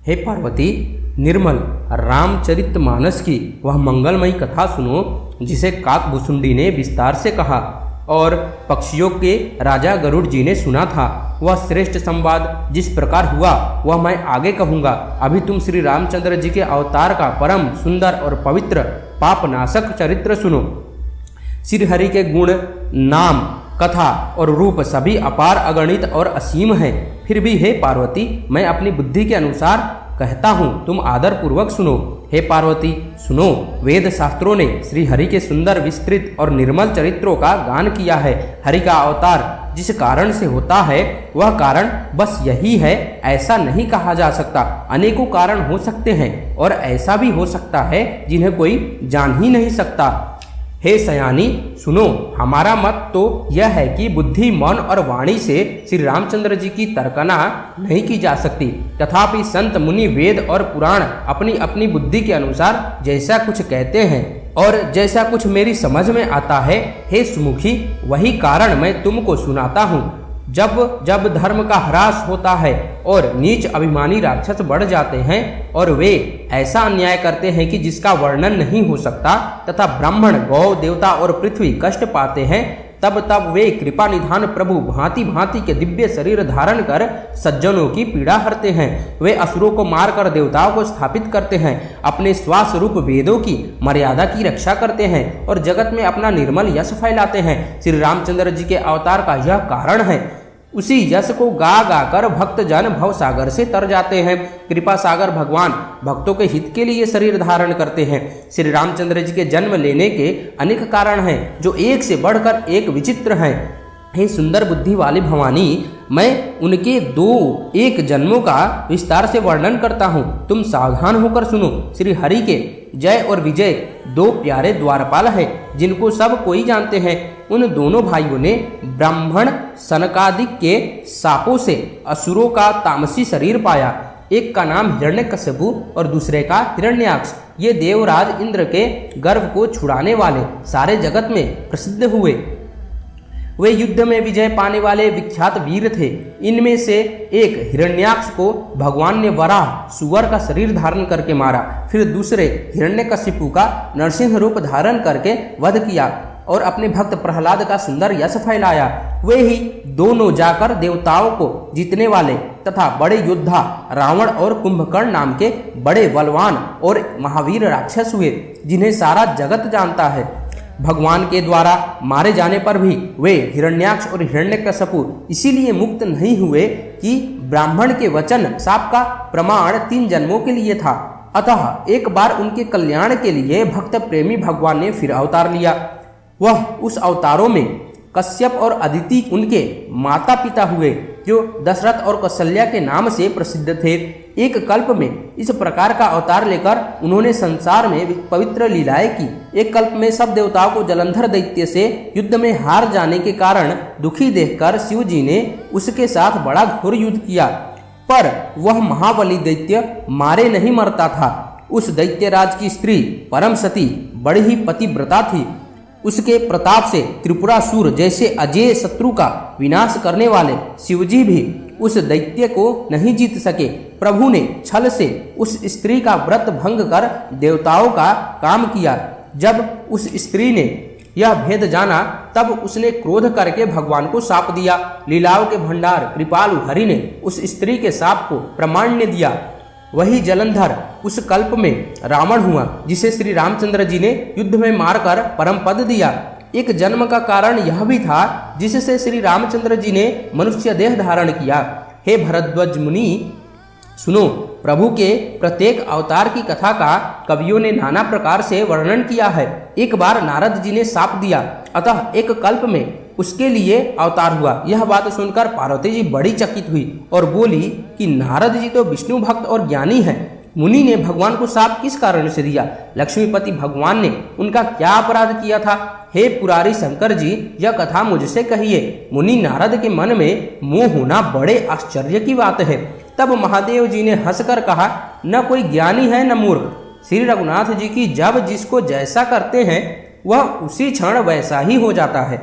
हे पार्वती, निर्मल रामचरितमानस की वह मंगलमयी कथा सुनो जिसे काकभुसुंडी ने विस्तार से कहा और पक्षियों के राजा गरुड़ जी ने सुना था। वह श्रेष्ठ संवाद जिस प्रकार हुआ वह मैं आगे कहूँगा। अभी तुम श्री रामचंद्र जी के अवतार का परम सुंदर और पवित्र पापनाशक चरित्र सुनो। श्री हरि के गुण, नाम, कथा और रूप सभी अपार, अगणित और असीम हैं। फिर भी हे पार्वती, मैं अपनी बुद्धि के अनुसार कहता हूँ, तुम आदर पूर्वक सुनो। हे पार्वती सुनो, वेद शास्त्रों ने श्री हरि के सुंदर, विस्तृत और निर्मल चरित्रों का गान किया है। हरि का अवतार जिस कारण से होता है वह कारण बस यही है ऐसा नहीं कहा जा सकता। अनेकों कारण हो सकते हैं और ऐसा भी हो सकता है जिन्हें कोई जान ही नहीं सकता। हे सयानी सुनो, हमारा मत तो यह है कि बुद्धि, मन और वाणी से श्री रामचंद्र जी की तर्कना नहीं की जा सकती। तथापि संत, मुनि, वेद और पुराण अपनी अपनी बुद्धि के अनुसार जैसा कुछ कहते हैं और जैसा कुछ मेरी समझ में आता है, हे सुमुखी, वही कारण मैं तुमको सुनाता हूँ। जब जब धर्म का ह्रास होता है और नीच अभिमानी राक्षस बढ़ जाते हैं और वे ऐसा अन्याय करते हैं कि जिसका वर्णन नहीं हो सकता, तथा ब्राह्मण, गौ, देवता और पृथ्वी कष्ट पाते हैं, तब वे कृपा निधान प्रभु भांति भांति के दिव्य शरीर धारण कर सज्जनों की पीड़ा हरते हैं। वे असुरों को मारकर देवताओं को स्थापित करते हैं, अपने स्वस्वरूप वेदों की मर्यादा की रक्षा करते हैं और जगत में अपना निर्मल यश फैलाते हैं। श्री रामचंद्र जी के अवतार का यह कारण है। उसी यश को गा गाकर भक्तजन भव सागर से तर जाते हैं। कृपा सागर भगवान भक्तों के हित के लिए शरीर धारण करते हैं। श्री रामचंद्र जी के जन्म लेने के अनेक कारण हैं जो एक से बढ़कर एक विचित्र हैं। हे सुंदर बुद्धि वाली भवानी, मैं उनके एक जन्मों का विस्तार से वर्णन करता हूँ, तुम सावधान होकर सुनो। श्री हरि के जय और विजय दो प्यारे द्वारपाल हैं जिनको सब कोई जानते हैं। उन दोनों भाइयों ने ब्राह्मण सनकादिक के शापों से असुरों का तामसी शरीर पाया। एक का नाम हिरण्यकश्यपु और दूसरे का हिरण्याक्ष। ये देवराज इंद्र के गर्भ को छुड़ाने वाले सारे जगत में प्रसिद्ध हुए। वे युद्ध में विजय पाने वाले विख्यात वीर थे। इनमें से एक हिरण्याक्ष को भगवान ने वराह सुअर का शरीर धारण करके मारा। फिर दूसरे हिरण्यकशिपु का नरसिंह रूप धारण करके वध किया और अपने भक्त प्रहलाद का सुंदर यश फैलाया। वे ही दोनों जाकर देवताओं को जीतने वाले तथा बड़े योद्धा रावण और कुंभकर्ण नाम के बड़े बलवान और महावीर राक्षस हुए, जिन्हें सारा जगत जानता है। भगवान के द्वारा मारे जाने पर भी वे हिरण्याक्ष और हिरण्यकश्यपु इसीलिए मुक्त नहीं हुए कि ब्राह्मण के वचन शाप का प्रमाण 3 जन्मों के लिए था। अतः एक बार उनके कल्याण के लिए भक्त प्रेमी भगवान ने फिर अवतार लिया। वह उस अवतारों में कश्यप और अदिति उनके माता पिता हुए, जो दशरथ और कौशल्या के नाम से प्रसिद्ध थे। एक कल्प में इस प्रकार का अवतार लेकर उन्होंने संसार में पवित्र लीलाएं की। एक कल्प में सब देवताओं को जलंधर दैत्य से युद्ध में हार जाने के कारण दुखी देखकर शिव जी ने उसके साथ बड़ा घोर युद्ध किया, पर वह महाबली दैत्य मारे नहीं मरता था। उस दैत्यराज की स्त्री परम सती बड़ी ही पतिव्रता थी। उसके प्रताप से त्रिपुरासुर जैसे अजेय शत्रु का विनाश करने वाले शिवजी भी उस दैत्य को नहीं जीत सके। प्रभु ने छल से उस स्त्री का व्रत भंग कर देवताओं का काम किया। जब उस स्त्री ने यह भेद जाना, तब उसने क्रोध करके भगवान को शाप दिया। लीलाओं के भंडार कृपालु हरि ने उस स्त्री के शाप को प्रमाण्य दिया। वही जलंधर उस कल्प में रावण हुआ, जिसे श्री रामचंद्र जी ने युद्ध में मारकर परम पद दिया। एक जन्म का कारण यह भी था जिससे श्री रामचंद्र जी ने मनुष्य देह धारण किया। हे भरद्वाज मुनि सुनो, प्रभु के प्रत्येक अवतार की कथा का कवियों ने नाना प्रकार से वर्णन किया है। एक बार नारद जी ने शाप दिया, अतः एक कल्प में उसके लिए अवतार हुआ। यह बात सुनकर पार्वती जी बड़ी चकित हुई और बोली कि नारद जी तो विष्णु भक्त और ज्ञानी हैं। मुनि ने भगवान को शाप किस कारण से दिया? लक्ष्मीपति भगवान ने उनका क्या अपराध किया था? हे पुरारी शंकर जी, यह कथा मुझसे कहिए। मुनि नारद के मन में मोह होना बड़े आश्चर्य की बात है। तब महादेव जी ने हंसकर कहा, न कोई ज्ञानी है न मूर्ख। श्री रघुनाथ जी की जब जिसको जैसा करते हैं वह उसी क्षण वैसा ही हो जाता है।